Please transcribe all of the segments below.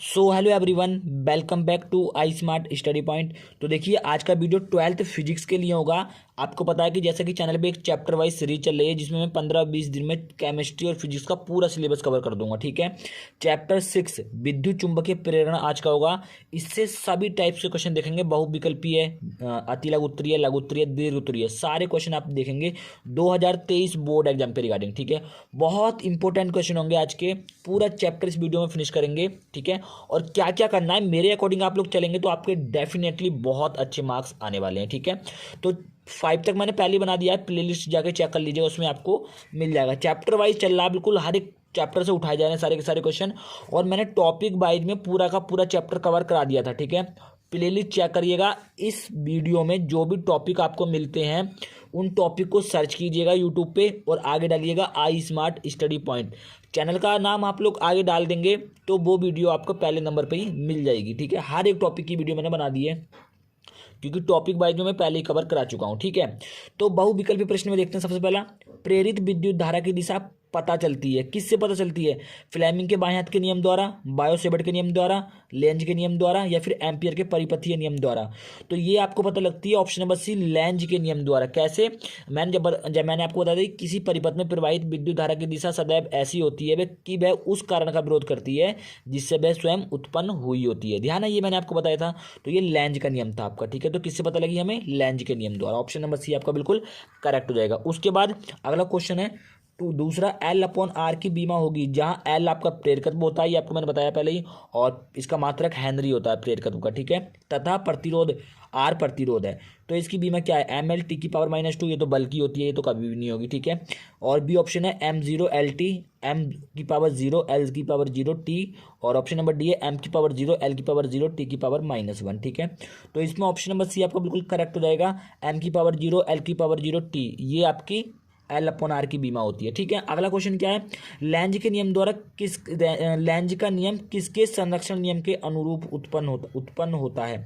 So hello everyone, welcome back to I smart study point. तो देखिए आज का वीडियो 12th फिजिक्स के लिए होगा। आपको पता है कि जैसा कि चैनल पे एक चैप्टर वाइज सीरीज चल रही है जिसमें मैं 15-20 दिन में केमिस्ट्री और फिजिक्स का पूरा सिलेबस कवर कर दूंगा। ठीक है, चैप्टर 6 विद्युत चुंबकीय प्रेरण आज का होगा। इससे सभी टाइप्स के क्वेश्चन देखेंगे, बहुविकल्पीय, अति लघु उत्तरीय, लघु उत्तरीय, दीर्घ उत्तरीय, सारे क्वेश्चन आप देखेंगे 2023 बोर्ड एग्जाम के रिगार्डिंग। ठीक है, बहुत इंपॉर्टेंट क्वेश्चन होंगे आज के, पूरा चैप्टर इस वीडियो में फिनिश करेंगे। ठीक है, और क्या क्या करना है मेरे अकॉर्डिंग आप लोग चलेंगे तो आपके डेफिनेटली बहुत अच्छे मार्क्स आने वाले हैं। ठीक है, तो 5 तक मैंने पहले बना दिया है, प्लेलिस्ट जाके चेक कर लीजिएगा, उसमें आपको मिल जाएगा। चैप्टर वाइज चल रहा है, बिल्कुल हर एक चैप्टर से उठाए जा रहे हैं सारे के सारे क्वेश्चन, और मैंने टॉपिक वाइज में पूरा का पूरा चैप्टर कवर करा दिया था। ठीक है, प्लेलिस्ट चेक करिएगा। इस वीडियो में जो भी टॉपिक आपको मिलते हैं उन टॉपिक को सर्च कीजिएगा यूट्यूब पे और आगे डालिएगा आई स्मार्ट स्टडी पॉइंट। चैनल का नाम आप लोग आगे डाल देंगे तो वो वीडियो आपको पहले नंबर पे ही मिल जाएगी। ठीक है, हर एक टॉपिक की वीडियो मैंने बना दी है क्योंकि टॉपिक वाइज में मैं पहले ही कवर करा चुका हूं। ठीक है, तो बहुविकल्पी प्रश्न में देखते हैं। सबसे पहला, प्रेरित विद्युत धारा की दिशा पता चलती है, किससे पता चलती है? फ्लेमिंग के बाएं हाथ के नियम द्वारा, बायो-सेवर्ट के नियम द्वारा, लेंज के नियम द्वारा, या फिर एम्पियर के परिपथीय नियम द्वारा। तो ये आपको पता लगती है ऑप्शन नंबर सी, लेंज के नियम द्वारा। कैसे? जब मैंने आपको बता दी, किसी परिपथ में प्रवाहित विद्युत धारा की दिशा सदैव ऐसी होती है कि वह उस कारण का विरोध करती है जिससे वह स्वयं उत्पन्न हुई होती है। ध्यान है, ये मैंने आपको बताया था। तो ये लेंज का नियम था आपका। ठीक है, तो किससे पता लगी हमें? लेंज के नियम द्वारा। ऑप्शन नंबर सी आपका बिल्कुल करेक्ट हो जाएगा। उसके बाद अगला क्वेश्चन है तो दूसरा, L/R की बीमा होगी जहां L आपका प्रेरकत्व होता है, ये आपको मैंने बताया पहले ही, और इसका मात्रक हेनरी होता है प्रेरकत्व का। ठीक है, तथा प्रतिरोध R प्रतिरोध है, तो इसकी बीमा क्या है? ML/T⁻², ये तो बल की होती है, ये तो कभी भी नहीं होगी। ठीक है, और बी ऑप्शन है M0LT, M⁻0 L⁻0T, और ऑप्शन नंबर डी है M⁻0 L⁻0 T⁻−1। ठीक है, तो इसमें ऑप्शन नंबर सी आपका बिल्कुल करेक्ट हो जाएगा। M⁻0 L⁻0T ये आपकी L/R की बीमा होती है। ठीक है, अगला क्वेश्चन क्या है? लेंज के नियम द्वारा लेंज का नियम किसके संरक्षण नियम के अनुरूप उत्पन्न होता है?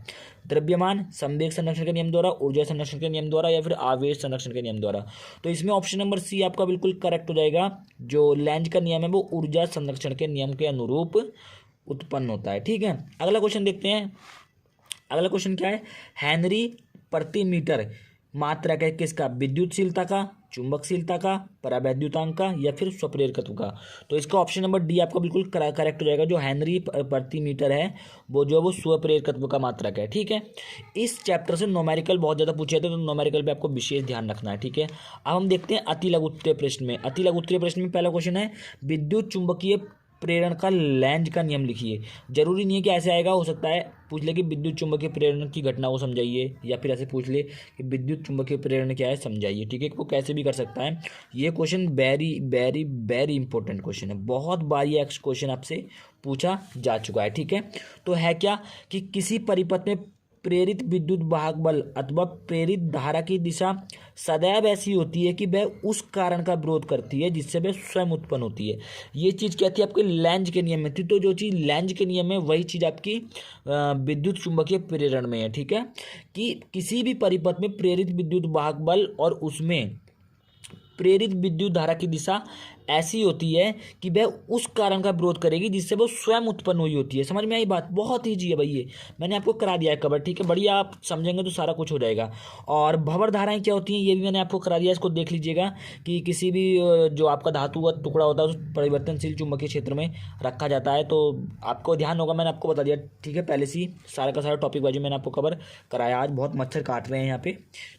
द्रव्यमान संवेग संरक्षण के नियम द्वारा, ऊर्जा संरक्षण के नियम द्वारा, या फिर आवेश संरक्षण के नियम द्वारा। तो इसमें ऑप्शन नंबर सी आपका बिल्कुल करेक्ट हो जाएगा। जो लेंज का नियम है वो ऊर्जा संरक्षण के नियम के अनुरूप उत्पन्न होता है। ठीक है, अगला क्वेश्चन देखते हैं। अगला क्वेश्चन क्या है? हेनरी प्रति मीटर मात्रक है किसका? विद्युतशीलता का, चुंबकशीलता का, परावैद्युतांक का, या फिर स्वप्रेरकत्व का। तो इसका ऑप्शन नंबर डी आपका बिल्कुल करेक्ट हो जाएगा। जो हेनरी प्रति मीटर है वो जो है वो स्वप्रेरकत्व का मात्रक है। ठीक है, इस चैप्टर से न्यूमेरिकल बहुत ज़्यादा पूछे थे, तो न्यूमेरिकल पे आपको विशेष ध्यान रखना है। ठीक है, अब हम देखते हैं अति लघु उत्तरीय प्रश्न में। अति लघु उत्तरीय प्रश्न में पहला क्वेश्चन है, विद्युत चुंबकीय प्रेरण का लेंज का नियम लिखिए। जरूरी नहीं है कि ऐसे आएगा, हो सकता है पूछ ले कि विद्युत चुंबकीय प्रेरण की घटना को समझाइए, या फिर ऐसे पूछ ले कि विद्युत चुंबकीय प्रेरण क्या है समझाइए। ठीक है, वो कैसे भी कर सकता है। ये question very very very important question है, बहुत बार ये क्वेश्चन आपसे पूछा जा चुका है। ठीक है, तो है क्या कि किसी परिपथ में प्रेरित विद्युत वाहक बल अथवा प्रेरित धारा की दिशा सदैव ऐसी होती है कि वह उस कारण का विरोध करती है जिससे वह स्वयं उत्पन्न होती है। ये चीज़ क्या थी? आपके लेंज के नियम में थी। तो जो चीज़ लेंज के नियम में वही चीज़ आपकी विद्युत चुंबकीय प्रेरण में है। ठीक है, कि किसी भी परिपथ में प्रेरित विद्युत वाहक बल और उसमें प्रेरित विद्युत धारा की दिशा ऐसी होती है कि वह उस कारण का विरोध करेगी जिससे वो स्वयं उत्पन्न हुई होती है। समझ में आई बात? बहुत ईजी है भाई, ये मैंने आपको करा दिया है कवर। ठीक है, बढ़िया, आप समझेंगे तो सारा कुछ हो जाएगा। और भंवर धाराएं क्या होती हैं ये भी मैंने आपको करा दिया, इसको देख लीजिएगा। कि किसी भी जो आपका धातु का टुकड़ा होता है उस परिवर्तनशील चुंबकीय क्षेत्र में रखा जाता है, तो आपको ध्यान होगा, मैंने आपको बता दिया। ठीक है, पहले से सारा का सारा टॉपिक वाइज मैंने आपको कवर कराया। आज बहुत मच्छर काट रहे हैं यहाँ पे,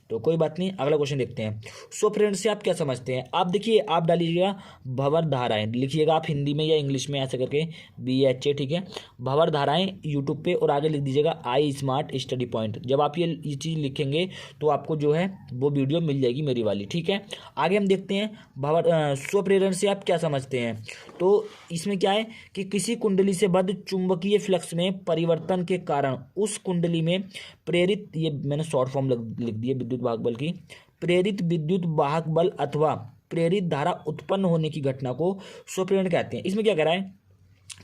तो कोई बात नहीं। अगला क्वेश्चन देखते हैं। स्वप्रेरण से आप क्या समझते हैं? आप देखिए, आप डालिएगा भंवर धाराएं, लिखिएगा आप हिंदी में या इंग्लिश में ऐसे करके BHA। ठीक है, भंवर धाराएं यूट्यूब पे, और आगे लिख दीजिएगा आई स्मार्ट स्टडी पॉइंट। जब आप ये चीज़ लिखेंगे तो आपको जो है वो वीडियो मिल जाएगी मेरी वाली। ठीक है, आगे हम देखते हैं स्वप्रेरण से आप क्या समझते हैं। तो इसमें क्या है कि किसी कुंडली से बद्ध चुंबकीय फ्लक्स में परिवर्तन के कारण उस कुंडली में प्रेरित, ये मैंने शॉर्ट फॉर्म लिख दी है विद्युत वाहक बल की, प्रेरित विद्युत वाहक बल अथवा प्रेरित धारा उत्पन्न होने की घटना को स्वप्रेरण कहते हैं। इसमें क्या कह रहा है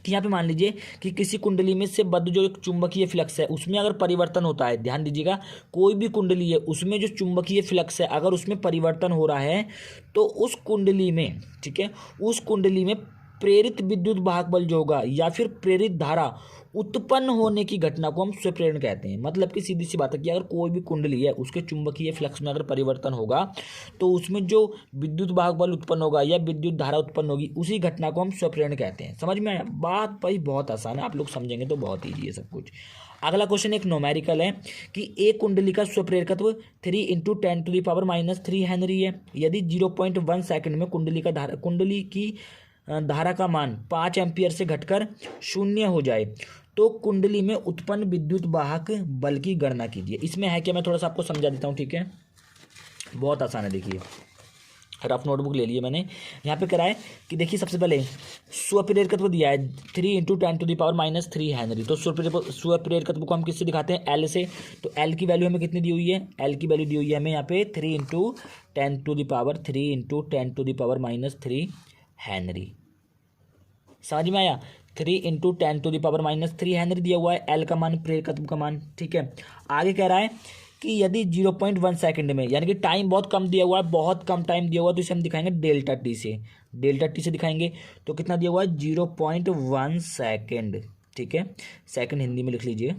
कि यहाँ पे मान लीजिए कि किसी कुंडली में से बद्ध जो एक चुंबकीय फ्लक्स है उसमें अगर परिवर्तन होता है, ध्यान दीजिएगा, कोई भी कुंडली है उसमें जो चुंबकीय फ्लक्स है अगर उसमें परिवर्तन हो रहा है तो उस कुंडली में, ठीक है, उस कुंडली में प्रेरित विद्युत वाहक बल जो होगा या फिर प्रेरित धारा उत्पन्न होने की घटना को हम स्वप्रेरण कहते हैं। मतलब कि सीधी सी बात है कि अगर कोई भी कुंडली है उसके चुंबकीय फ्लक्स में अगर परिवर्तन होगा तो उसमें जो विद्युत वाहक बल उत्पन्न होगा या विद्युत धारा उत्पन्न होगी उसी घटना को हम स्वप्रेरण कहते हैं। समझ में आया? बात भाई बहुत आसान है, आप लोग समझेंगे तो बहुत ईजी है सब कुछ। अगला क्वेश्चन एक न्यूमेरिकल है कि एक कुंडली का स्वप्रेरकत्व 3 × 10⁻³ हेनरी है। यदि 0.1 सेकंड में कुंडली की धारा का मान 5 एम्पियर से घटकर 0 हो जाए तो कुंडली में उत्पन्न विद्युत वाहक बल की गणना कीजिए। इसमें है कि मैं थोड़ा सा आपको समझा देता हूँ, ठीक है? बहुत आसान है। देखिए रफ नोटबुक ले लिए मैंने, यहाँ पे कराए कि देखिए सबसे पहले स्वप्रेरकत्व दिया है 3 × 10⁻³ हेनरी। तो स्वप्रेरकत्व को हम किससे दिखाते हैं? एल से। तो एल की वैल्यू हमें कितनी दी हुई है? एल की वैल्यू दी हुई है हमें यहाँ पे 3 × 10⁻³ हेनरी। समझ में आया? 3 × 10⁻³ हेनरी दिया हुआ है एल का मान, प्रेरकत्व का मान, ठीक है? आगे कह रहा है कि यदि 0.1 सेकंड में, यानी कि टाइम बहुत कम दिया हुआ है, बहुत कम टाइम दिया हुआ है, तो इसे हम दिखाएंगे डेल्टा टी से। डेल्टा टी से दिखाएंगे तो कितना दिया हुआ है? 0.1 सेकंड, ठीक है? सेकंड हिंदी में लिख लीजिए,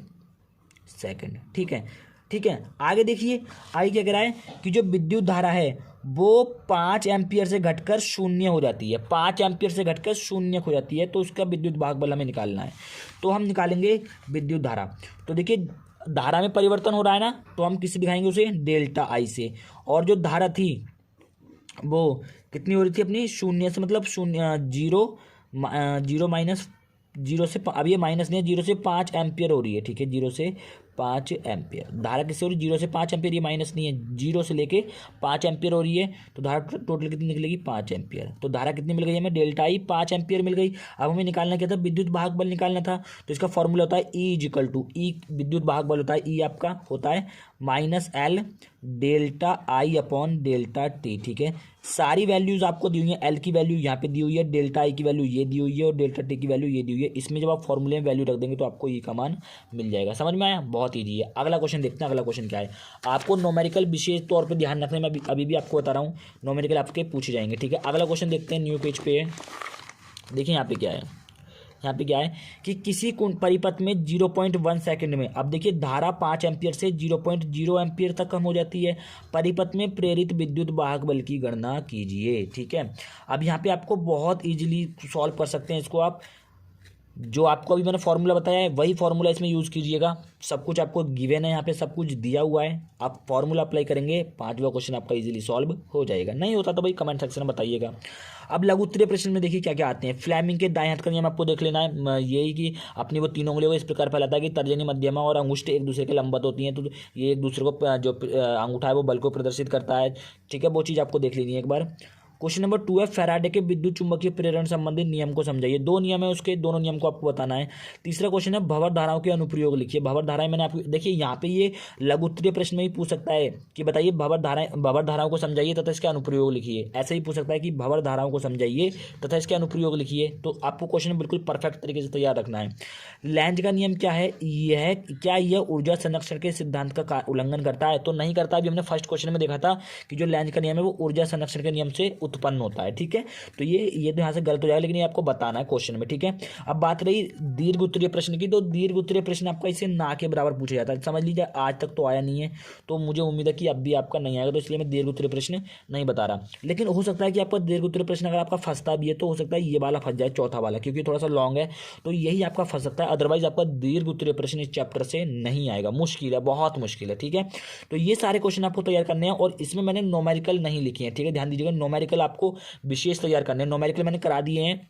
सेकंड, ठीक है? ठीक है, आगे देखिए, आगे क्या कह रहा है कि जो विद्युत धारा है वो 5 एम्पियर से घटकर 0 हो जाती है। 5 एम्पियर से घटकर 0 हो जाती है तो उसका विद्युत वाहक बल हमें निकालना है। तो हम निकालेंगे विद्युत धारा। तो देखिए धारा में परिवर्तन हो रहा है ना, तो हम किससे दिखाएंगे उसे? डेल्टा आई से। और जो धारा थी वो कितनी हो रही थी अपनी? 0 से, मतलब 0 माइनस 0 से, अब ये माइनस नहीं है, 0 से 5 एम्पियर हो रही है, ठीक है? 0 से 5 एम्पियर धारा किससे हो रही है? 0 से 5 एम्पियर, ये माइनस नहीं है, 0 से लेके 5 एम्पियर हो रही है। तो धारा टोटल कितनी निकलेगी? 5 एम्पियर। तो धारा कितनी मिल गई हमें? डेल्टा आई 5 एम्पियर मिल गई। अब हमें निकालना क्या था? विद्युत वाहक बल निकालना था। तो इसका फॉर्मूला होता है E विद्युत वाहक बल होता है E आपका होता है -L डेल्टा आई अपॉन डेल्टा टी, ठीक है? सारी वैल्यूज आपको दी हुई है। एल की वैल्यू यहाँ पे दी हुई है, डेल्टा आई की वैल्यू ये दी हुई है और डेल्टा टी की वैल्यू ये दी हुई है। इसमें जब आप फॉर्मूले में वैल्यू रख देंगे तो आपको ई का मान मिल जाएगा। समझ में आया? बहुत ईजी है। अगला क्वेश्चन देखते हैं। अगला क्वेश्चन क्या है? आपको न्यूमेरिकल विशेष तौर पर ध्यान रखने में अभी भी आपको बता रहा हूँ, न्यूमेरिकल आपके पूछे जाएंगे, ठीक है? अगला क्वेश्चन देखते हैं, न्यू पेज पे। देखिए यहाँ पे क्या है, यहाँ पे क्या है कि किसी परिपथ में 0.1 सेकंड में, अब देखिए धारा 5 एम्पियर से 0.0 एम्पियर तक कम हो जाती है। परिपथ में प्रेरित विद्युत वाहक बल की गणना कीजिए, ठीक है? अब यहाँ पे आपको बहुत इजीली सॉल्व कर सकते हैं इसको आप। जो आपको अभी मैंने फॉर्मूला बताया है वही फॉर्मूला इसमें यूज़ कीजिएगा। सब कुछ आपको गिवन है, यहाँ पे सब कुछ दिया हुआ है। आप फॉर्मूला अप्लाई करेंगे, 5वां क्वेश्चन आपका इजीली सॉल्व हो जाएगा। नहीं होता तो भाई कमेंट सेक्शन में बताइएगा। अब लघु उत्तरीय प्रश्न में देखिए क्या क्या आते हैं। फ्लेमिंग के दाएं हाथ का नियम आपको देख लेना है। यही कि अपनी वो तीनों उंगलियों को इस प्रकार फैलाता है कि तर्जनी, मध्यमा और अंगुष्ठ एक दूसरे के लंबवत होती हैं। तो ये एक दूसरे को, जो अंगूठा है वो बल को प्रदर्शित करता है, ठीक है? वो चीज़ आपको देख लेनी है एक बार। क्वेश्चन नंबर 2 है, फैराडे के विद्युत चुंबकीय प्रेरण संबंधी नियम को समझाइए। 2 नियम है उसके, दोनों नियम को आपको बताना है। तीसरा क्वेश्चन है, भंवर धाराओं के अनुप्रयोग लिखिए। भंवर धाराएं मैंने आपको, देखिए यहाँ पे ये लघु उत्तरीय प्रश्न में ही पूछ सकता है कि बताइए भंवर धाराओं को समझाइए तथा इसके अनुप्रयोग लिखिए। ऐसे ही पूछ सकता है कि भंवर धाराओं को समझाइए तथा इसके अनुप्रयोग लिखिए। तो आपको क्वेश्चन बिल्कुल परफेक्ट तरीके से तैयार रखना है। लेंज का नियम क्या है? क्या यह ऊर्जा संरक्षण के सिद्धांत का उल्लंघन करता है? तो नहीं करता। अभी हमने फर्स्ट क्वेश्चन में देखा था कि जो लेंज का नियम है वो ऊर्जा संरक्षण के नियम से उत्पन्न होता है, ठीक है? तो ये तो यहाँ से गलत हो जाएगा, लेकिन ये आपको बताना है क्वेश्चन में, ठीक है? अब बात रही दीर्घ उत्तरीय प्रश्न की, तो दीर्घ उत्तरीय प्रश्न आपका इसे ना के बराबर पूछा जाता है। समझ लीजिए आज तक तो आया नहीं है, तो मुझे उम्मीद है कि अब भी आपका नहीं आएगा, तो इसलिए मैं दीर्घ उत्तरीय प्रश्न नहीं बता रहा। लेकिन हो सकता है कि आपका दीर्घ उत्तरीय प्रश्न अगर आपका फंसता भी है तो हो सकता है ये वाला फंस जाए, चौथा वाला, क्योंकि थोड़ा सा लॉन्ग है, तो यही आपका फंस सकता है। अदरवाइज आपका दीर्घ उत्तरीय प्रश्न इस चैप्टर से नहीं आएगा। मुश्किल है, बहुत मुश्किल है, ठीक है? तो ये सारे क्वेश्चन आपको तैयार करने हैं और इसमें मैंने न्यूमेरिकल नहीं लिखे हैं, ठीक है? ध्यान दीजिएगा, न्यूमेरिकल आपको विशेष तैयार करने हैं। न्यूमेरिकल मैंने करा दिए हैं,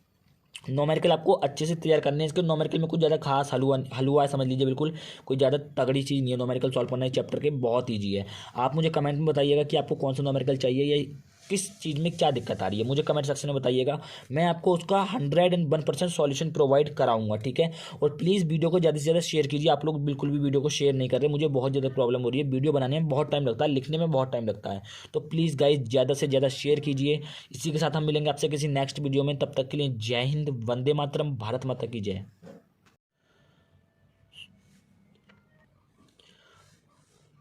न्यूमेरिकल आपको अच्छे से तैयार करने हैं। इसके न्यूमेरिकल में कुछ ज़्यादा खास हलवा है, समझ लीजिए, बिल्कुल कोई ज़्यादा तगड़ी चीज़ नहीं है। न्यूमेरिकल सॉल्व करना है चैप्टर के, बहुत ईजी है। आप मुझे कमेंट में बताइएगा कि आपको कौन सा न्यूमेरिकल चाहिए या किस चीज़ में क्या दिक्कत आ रही है, मुझे कमेंट सेक्शन में बताइएगा। मैं आपको उसका 101% सॉल्यूशन प्रोवाइड कराऊंगा, ठीक है? और प्लीज़ वीडियो को ज़्यादा से ज़्यादा शेयर कीजिए। आप लोग बिल्कुल भी वीडियो को शेयर नहीं कर रहे, मुझे बहुत ज़्यादा प्रॉब्लम हो रही है। वीडियो बनाने में बहुत टाइम लगता है, लिखने में बहुत टाइम लगता है, तो प्लीज़ गाइज ज़्यादा से ज़्यादा शेयर कीजिए। इसी के साथ हम मिलेंगे आपसे किसी नेक्स्ट वीडियो में। तब तक के लिए जय हिंद, वंदे मातरम, भारत माता की जय।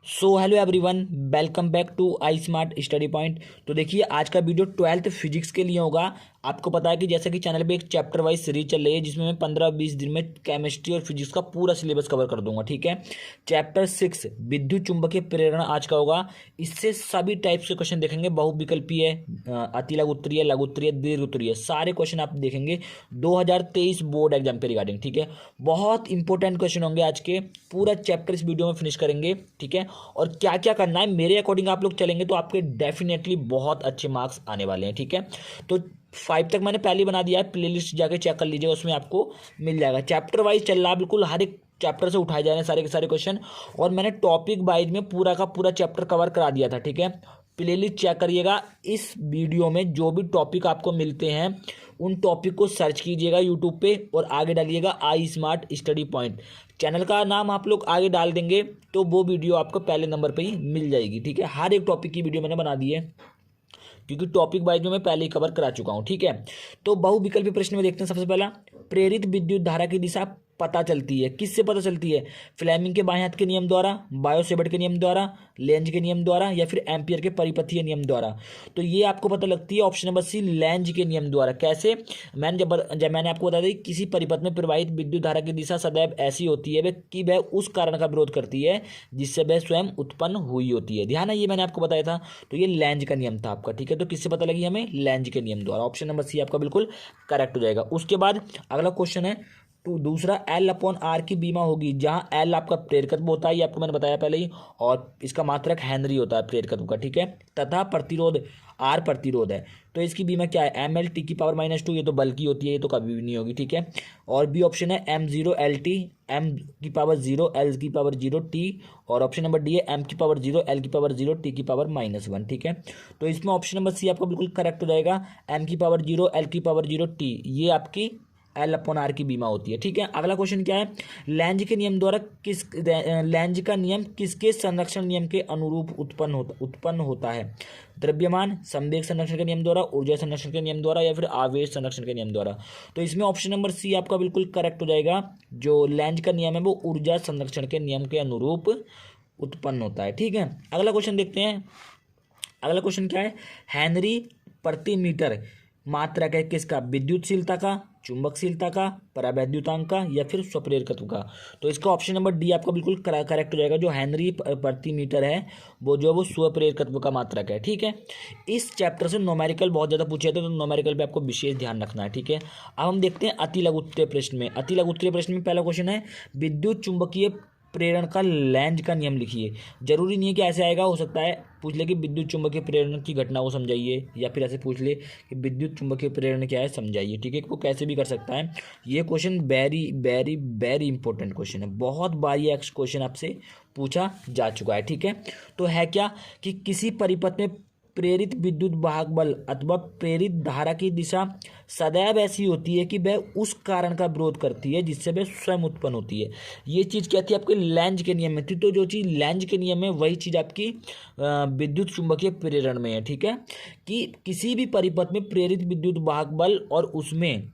So hello everyone, welcome back to I smart study point. तो देखिए आज का वीडियो 12th फिजिक्स के लिए होगा। आपको पता है कि जैसे कि चैनल पे एक चैप्टर वाइज सीरीज चल रही है जिसमें मैं 15-20 दिन में केमिस्ट्री और फिजिक्स का पूरा सिलेबस कवर कर दूंगा, ठीक है। चैप्टर 6 विद्युत चुंबकीय प्रेरण आज का होगा। इससे सभी टाइप्स के क्वेश्चन देखेंगे, बहुविकल्पीय, अति लघु उत्तरीय, लघु उत्तरीय, दीर्घ उत्तरीय, सारे क्वेश्चन आप देखेंगे 2023 बोर्ड एग्जाम के रिगार्डिंग, ठीक है। बहुत इंपॉर्टेंट क्वेश्चन होंगे आज के, पूरा चैप्टर इस वीडियो में फिनिश करेंगे, ठीक है। और क्या क्या करना है मेरे अकॉर्डिंग आप लोग चलेंगे तो आपके डेफिनेटली बहुत अच्छे मार्क्स आने वाले हैं, ठीक है। तो 5 तक मैंने पहले बना दिया है, प्लेलिस्ट जाके चेक कर लीजिएगा, उसमें आपको मिल जाएगा। चैप्टर वाइज चल रहा है, बिल्कुल हर एक चैप्टर से उठाए जा रहे हैं सारे के सारे क्वेश्चन, और मैंने टॉपिक वाइज में पूरा का पूरा चैप्टर कवर करा दिया था, ठीक है। प्लेलिस्ट चेक करिएगा। इस वीडियो में जो भी टॉपिक आपको मिलते हैं उन टॉपिक को सर्च कीजिएगा यूट्यूब पे और आगे डालिएगा आई स्मार्ट स्टडी पॉइंट। चैनल का नाम आप लोग आगे डाल देंगे तो वो वीडियो आपको पहले नंबर पे ही मिल जाएगी, ठीक है। हर एक टॉपिक की वीडियो मैंने बना दी है क्योंकि टॉपिक वाइज में मैं पहले ही कवर करा चुका हूँ, ठीक है। तो बहुविकल्पी प्रश्न में देखते हैं। सबसे पहला, प्रेरित विद्युत धारा की दिशा पता चलती है, किससे पता चलती है? फ्लेमिंग के बाएं हाथ के नियम द्वारा, बायो-सेवर्ट के नियम द्वारा, लेंज के नियम द्वारा, या फिर एम्पियर के परिपथीय नियम द्वारा। तो ये आपको पता लगती है ऑप्शन नंबर सी, लेंज के नियम द्वारा। कैसे? जब मैंने आपको बता दी किसी परिपथ में प्रवाहित विद्युत धारा की दिशा सदैव ऐसी होती है कि वह उस कारण का विरोध करती है जिससे वह स्वयं उत्पन्न हुई होती है। ध्यान है, ये मैंने आपको बताया था। तो ये लेंज का नियम था आपका, ठीक है। तो किससे पता लगी हमें? लेंज के नियम द्वारा। ऑप्शन नंबर सी आपका बिल्कुल करेक्ट हो जाएगा। उसके बाद अगला क्वेश्चन है तो दूसरा, L/R की बीमा होगी, जहां L आपका प्रेरकत्व होता है, ये आपको मैंने बताया पहले ही, और इसका मात्रक हेनरी होता है प्रेरकत्व का, ठीक है। तथा प्रतिरोध R प्रतिरोध है, तो इसकी बीमा क्या है? ML/T⁻², ये तो बल की होती है, ये तो कभी भी नहीं होगी, ठीक है। और बी ऑप्शन है M0LT, M⁻0 L⁻0 T, और ऑप्शन नंबर डी है M⁻0 L⁻0 T⁻−1, ठीक है। तो इसमें ऑप्शन नंबर सी आपका बिल्कुल करेक्ट हो जाएगा। M⁻0 L⁻0 T ये आपकी L/R की बीमा होती है, ठीक है। अगला क्वेश्चन क्या है? लेंज के नियम द्वारा लेंज का नियम किसके संरक्षण नियम के अनुरूप उत्पन्न होता है? द्रव्यमान संवेग संरक्षण के नियम द्वारा, ऊर्जा संरक्षण के नियम द्वारा, या फिर आवेश संरक्षण के नियम द्वारा। तो इसमें ऑप्शन नंबर सी आपका बिल्कुल करेक्ट हो जाएगा। जो लेंज का नियम है वो ऊर्जा संरक्षण के नियम के अनुरूप उत्पन्न होता है, ठीक है। अगला क्वेश्चन देखते हैं। अगला क्वेश्चन क्या है? हेनरी प्रति मीटर मात्रक है किसका? विद्युतशीलता का, चुंबकशीलता का, परावैद्युतांक का, या फिर स्वप्रेरकत्व का। तो इसका ऑप्शन नंबर डी आपका बिल्कुल करेक्ट हो जाएगा। जो हेनरी प्रति मीटर है वो जो है वो स्वप्रेरकत्व का मात्रक है, ठीक है। इस चैप्टर से न्यूमेरिकल बहुत ज़्यादा पूछे थे, तो न्यूमेरिकल पे आपको विशेष ध्यान रखना है, ठीक है। अब हम देखते हैं अति लघु उत्तरीय प्रश्न में। अति लघु उत्तरीय प्रश्न में पहला क्वेश्चन है, विद्युत चुंबकीय प्रेरण का लेंज का नियम लिखिए। जरूरी नहीं है कि ऐसे आएगा, हो सकता है पूछ ले कि विद्युत चुंबकीय प्रेरण की घटना को समझाइए, या फिर ऐसे पूछ ले कि विद्युत चुंबकीय प्रेरण क्या है समझाइए, ठीक है। वो कैसे भी कर सकता है। ये question very very very important question है, बहुत बार ये क्वेश्चन आपसे पूछा जा चुका है, ठीक है। तो है क्या कि किसी परिपथ में प्रेरित विद्युत वाहक बल अथवा प्रेरित धारा की दिशा सदैव ऐसी होती है कि वह उस कारण का विरोध करती है जिससे वह स्वयं उत्पन्न होती है। ये चीज़ क्या थी? आपके लेंज के नियम में थी। तो जो चीज़ लेंज के नियम में वही चीज़ आपकी विद्युत चुंबकीय प्रेरण में है, ठीक है। कि किसी भी परिपथ में प्रेरित विद्युत वाहक बल और उसमें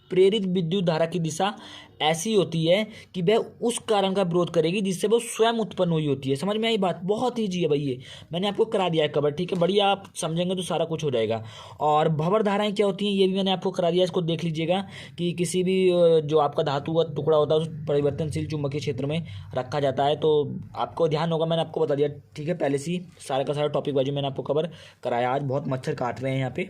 प्रेरित विद्युत धारा की दिशा ऐसी होती है कि वह उस कारण का विरोध करेगी जिससे वो स्वयं उत्पन्न हुई होती है। समझ में आई बात? बहुत ईजी है भाई, ये मैंने आपको करा दिया है कवर, ठीक है। बढ़िया, आप समझेंगे तो सारा कुछ हो जाएगा। और भंवर धाराएं क्या होती हैं ये भी मैंने आपको करा दिया, इसको देख लीजिएगा। कि किसी भी जो आपका धातु का टुकड़ा होता है उस परिवर्तनशील चुंबकीय क्षेत्र में रखा जाता है, तो आपको ध्यान होगा, मैंने आपको बता दिया, ठीक है। पहले से सारा का सारा टॉपिक बाजू मैंने आपको कवर कराया। आज बहुत मच्छर काट रहे हैं यहाँ पे,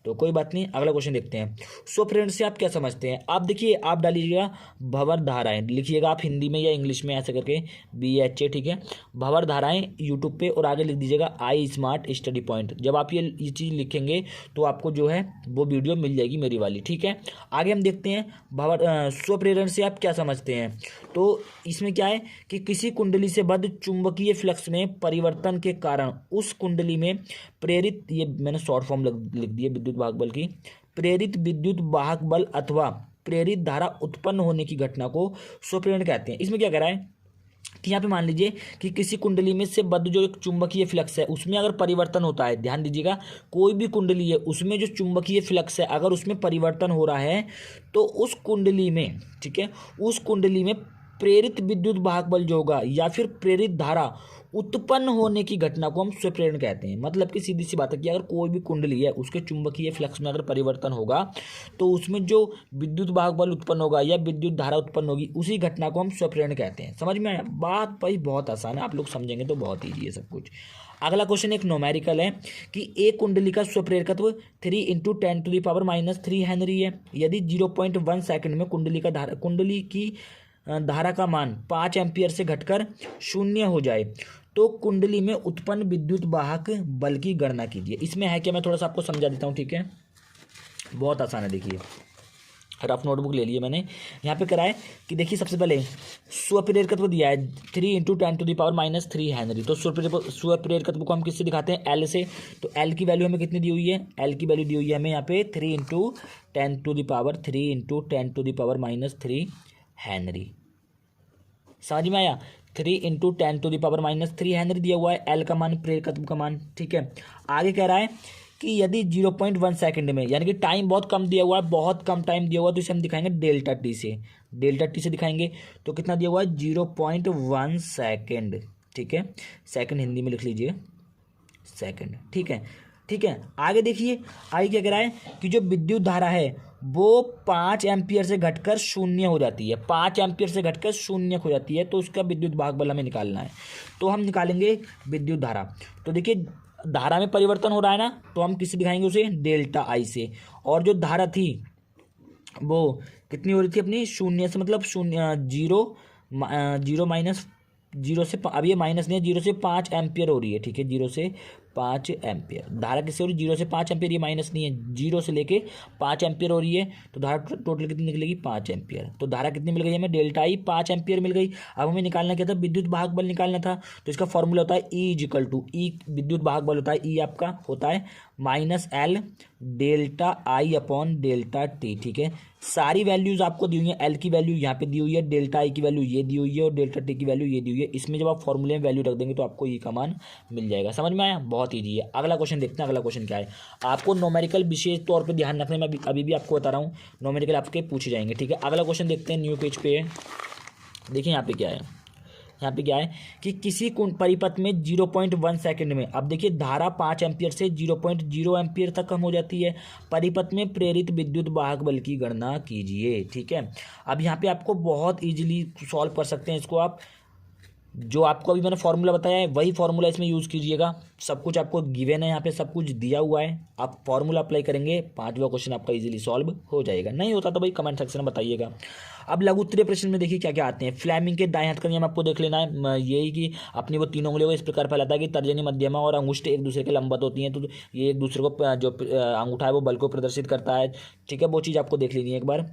तो कोई बात नहीं। अगला क्वेश्चन देखते हैं। स्वप्रेरण से आप क्या समझते हैं? आप देखिए, आप डालिएगा भंवर धाराएं, लिखिएगा आप हिंदी में या इंग्लिश में ऐसे करके BHA, ठीक है। भंवर धाराएं यूट्यूब पे, और आगे लिख दीजिएगा आई स्मार्ट स्टडी पॉइंट। जब आप ये चीज़ लिखेंगे तो आपको जो है वो वीडियो मिल जाएगी मेरी वाली, ठीक है। आगे हम देखते हैं भंवर स्वप्रेरण से आप क्या समझते हैं। तो इसमें क्या है कि किसी कुंडली से बद्ध चुंबकीय फ्लक्स में परिवर्तन के कारण उस कुंडली में प्रेरित, ये मैंने शॉर्ट फॉर्म लिख दी है विद्युत वाहक बल की, प्रेरित विद्युत वाहक बल अथवा प्रेरित धारा उत्पन्न होने की घटना को स्वप्रेरण कहते हैं। इसमें क्या कह रहा है कि यहाँ पे मान लीजिए कि किसी कुंडली में से बद्ध जो एक चुंबकीय फ्लक्स है उसमें अगर परिवर्तन होता है, ध्यान दीजिएगा, कोई भी कुंडली है उसमें जो चुंबकीय फ्लक्स है अगर उसमें परिवर्तन हो रहा है तो उस कुंडली में, ठीक है, उस कुंडली में प्रेरित विद्युत वाहक बल जो होगा या फिर प्रेरित धारा उत्पन्न होने की घटना को हम स्वप्रेरण कहते हैं। मतलब कि सीधी सी बात है कि अगर कोई भी कुंडली है उसके चुंबकीय फ्लक्स में अगर परिवर्तन होगा तो उसमें जो विद्युत वाहक बल उत्पन्न होगा या विद्युत धारा उत्पन्न होगी उसी घटना को हम स्वप्रेरण कहते हैं। समझ में आया? बात भाई बहुत आसान है, आप लोग समझेंगे तो बहुत ईजी है सब कुछ। अगला क्वेश्चन एक न्यूमेरिकल है कि एक कुंडली का स्वप्रेरकत्व 3 × 10⁻³ हेनरी है। यदि 0.1 सेकंड में कुंडली की धारा का मान 5 एम्पियर से घटकर 0 हो जाए तो कुंडली में उत्पन्न विद्युत वाहक बल की गणना कीजिए। इसमें है क्या, मैं थोड़ा सा आपको समझा देता हूँ, ठीक है? बहुत आसान है, देखिए रफ नोटबुक ले लिए मैंने। यहाँ पे करा है कि देखिए सबसे पहले स्वप्रेरकत्व दिया है 3 × 10⁻³ हेनरी। तो स्वप्रेरकत्व को हम किससे दिखाते हैं? एल से। तो एल की वैल्यू हमें कितनी दी हुई है? एल की वैल्यू दी हुई है हमें यहाँ पे 3 × 10⁻³ हेनरी। समझ में आया? 3 × 10⁻³ हेनरी दिया हुआ है एल का मान, प्रेरकत्व का मान, ठीक है। आगे कह रहा है कि यदि 0.1 सेकंड में, यानी कि टाइम बहुत कम दिया हुआ है, बहुत कम टाइम दिया हुआ है, तो इसे हम दिखाएंगे डेल्टा टी से। डेल्टा टी से दिखाएंगे तो कितना दिया हुआ है? 0.1 सेकंड, ठीक है। सेकंड हिंदी में लिख लीजिए, सेकंड, ठीक है। ठीक है, आगे देखिए, आगे क्या कह रहा है कि जो विद्युत धारा है वो 5 एम्पियर से घटकर 0 हो जाती है। 5 एम्पियर से घटकर 0 हो जाती है तो उसका विद्युत वाहक बल हमें निकालना है। तो हम निकालेंगे विद्युत धारा। तो देखिए धारा में परिवर्तन हो रहा है ना, तो हम किससे दिखाएंगे उसे? डेल्टा आई से। और जो धारा थी वो कितनी हो रही थी अपनी? 0 से, मतलब 0 माइनस 0 से, अब ये माइनस नहीं है, 0 से 5 एम्पियर हो रही है, ठीक है। 0 से 5 एम्पियर धारा किससे हो रही है? 0 से 5 एम्पियर, ये माइनस नहीं है, 0 से लेके 5 एम्पियर हो रही है। तो धारा टोटल कितनी निकलेगी? 5 एम्पियर। तो धारा कितनी मिल गई हमें? डेल्टा आई 5 एम्पियर मिल गई। अब हमें निकालना क्या था? विद्युत वाहक बल निकालना था। तो इसका फॉर्मूला होता है E विद्युत वाहक बल होता है E आपका होता है -L डेल्टा आई अपॉन डेल्टा टी, ठीक है। सारी वैल्यूज आपको दी हुई है। एल की वैल्यू यहाँ पे दी हुई है, डेल्टा आई की वैल्यू ये दी हुई है और डेल्टा टी की वैल्यू ये दी हुई है। इसमें जब आप फॉर्मूले में वैल्यू रख देंगे तो आपको ई का मान मिल जाएगा। समझ में आया? बहुत ईजी है। अगला क्वेश्चन देखते हैं। अगला क्वेश्चन क्या है? आपको न्यूमेरिकल विशेष तौर पे ध्यान रखने में अभी भी आपको बता रहा हूँ, न्यूमेरिकल आपके पूछे जाएंगे, ठीक है। अगला क्वेश्चन देखते हैं, न्यू पेज पे है। देखिए यहाँ पे क्या है, यहाँ पे क्या है कि किसी परिपथ में 0.1 सेकंड में, अब देखिए धारा 5 एम्पियर से 0.0 एम्पियर तक कम हो जाती है। परिपथ में प्रेरित विद्युत वाहक बल की गणना कीजिए, ठीक है। अब यहाँ पे आपको बहुत इजीली सॉल्व कर सकते हैं इसको आप। जो आपको अभी मैंने फॉर्मूला बताया है वही फॉर्मूला इसमें यूज़ कीजिएगा। सब कुछ आपको गिवन है, यहाँ पे सब कुछ दिया हुआ है। आप फॉर्मूला अप्लाई करेंगे, 5वां क्वेश्चन आपका इजीली सॉल्व हो जाएगा। नहीं होता तो भाई कमेंट सेक्शन में बताइएगा। अब लघु उत्तरीय प्रश्न में देखिए क्या क्या आते हैं। फ्लेमिंग के दाएं हाथ का नियम आपको देख लेना है, यही कि अपनी वो तीनों उंगलियों को इस प्रकार फैलाता है कि तर्जनी, मध्यमा और अंगुष्ठ एक दूसरे के लंबवत होती हैं। तो ये एक दूसरे को, जो अंगूठा है वो बल को प्रदर्शित करता है, ठीक है। वो चीज़ आपको देख लेनी है एक बार।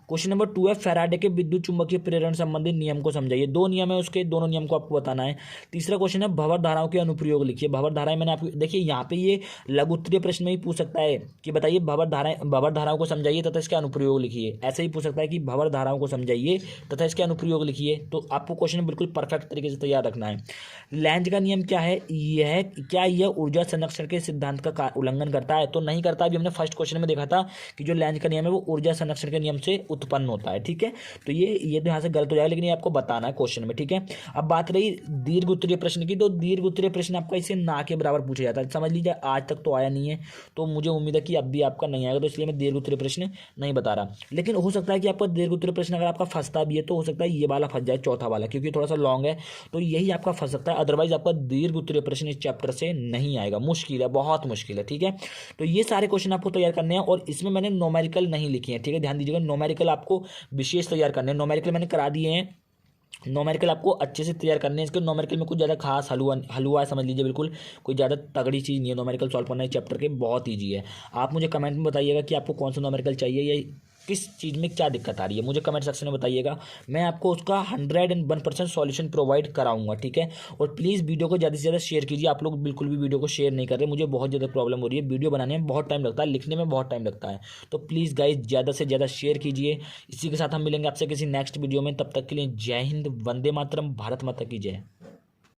क्वेश्चन नंबर 2 है, फैराडे के विद्युत चुंबकीय प्रेरण संबंधी नियम को समझाइए। 2 नियम है उसके, दोनों नियम को आपको बताना है। तीसरा क्वेश्चन है, भंवर धाराओं के अनुप्रयोग लिखिए। भंवर धाराएं मैंने आपको, देखिए यहाँ पे ये लघु उत्तरीय प्रश्न में ही पूछ सकता है कि बताइए भंवर धाराओं को समझाइए तथा इसके अनुप्रयोग लिखिए। ऐसे ही पूछ सकता है कि भंवर धाराओं को समझाइए तथा इसके अनुप्रयोग लिखिए। तो आपको क्वेश्चन बिल्कुल परफेक्ट तरीके से तैयार रखना है। लेंज का नियम क्या है? क्या यह ऊर्जा संरक्षण के सिद्धांत का उल्लंघन करता है? तो नहीं करता। अभी हमने फर्स्ट क्वेश्चन में देखा था कि जो लेंज का नियम है वो ऊर्जा संरक्षण के नियम से उत्पन्न होता है, ठीक है। तो ये तो यहाँ से गलत हो जाएगा, लेकिन ये आपको बताना है क्वेश्चन में, ठीक है। अब बात रही दीर्घ उत्तरीय प्रश्न की, तो दीर्घ उत्तरीय प्रश्न आपका इसे ना के बराबर पूछा जाता है। समझ लीजिए आज तक तो आया नहीं है, तो मुझे उम्मीद है कि अब भी आपका नहीं आएगा, तो इसलिए मैं दीर्घ उत्तरीय प्रश्न नहीं बता रहा। लेकिन हो सकता है कि आपका दीर्घ उत्तरीय प्रश्न अगर आपका फंसता भी है तो हो सकता है ये वाला फंस जाए, चौथा वाला, क्योंकि थोड़ा सा लॉन्ग है, तो यही आपका फंस सकता है। अदरवाइज आपका दीर्घ उत्तरीय प्रश्न इस चैप्टर से नहीं आएगा। मुश्किल है, बहुत मुश्किल है, ठीक है। तो ये सारे क्वेश्चन आपको तैयार करने हैं और इसमें मैंने न्यूमेरिकल नहीं लिखे हैं, ठीक है। ध्यान दीजिएगा, न्यूमेरिकल आपको विशेष तैयार करने हैं। न्यूमेरिकल मैंने करा दिए हैं, न्यूमेरिकल आपको अच्छे से तैयार करने हैं। इसके न्यूमेरिकल में कुछ ज़्यादा खास हलवा है, समझ लीजिए, बिल्कुल कोई ज़्यादा तगड़ी चीज़ नहीं है। न्यूमेरिकल सॉल्व करना है चैप्टर के, बहुत ईजी है। आप मुझे कमेंट में बताइएगा कि आपको कौन सा न्यूमेरिकल चाहिए या किस चीज़ में क्या दिक्कत आ रही है, मुझे कमेंट सेक्शन में बताइएगा। मैं आपको उसका 101% सॉल्यूशन प्रोवाइड कराऊंगा, ठीक है। और प्लीज़ वीडियो को ज़्यादा से ज़्यादा शेयर कीजिए। आप लोग बिल्कुल भी वीडियो को शेयर नहीं कर रहे, मुझे बहुत ज़्यादा प्रॉब्लम हो रही है। वीडियो बनाने में बहुत टाइम लगता है, लिखने में बहुत टाइम लगता है, तो प्लीज़ गाइज ज़्यादा से ज़्यादा शेयर कीजिए। इसी के साथ हम मिलेंगे आपसे किसी नेक्स्ट वीडियो में, तब तक के लिए जय हिंद, वंदे मातरम, भारत माता की जय।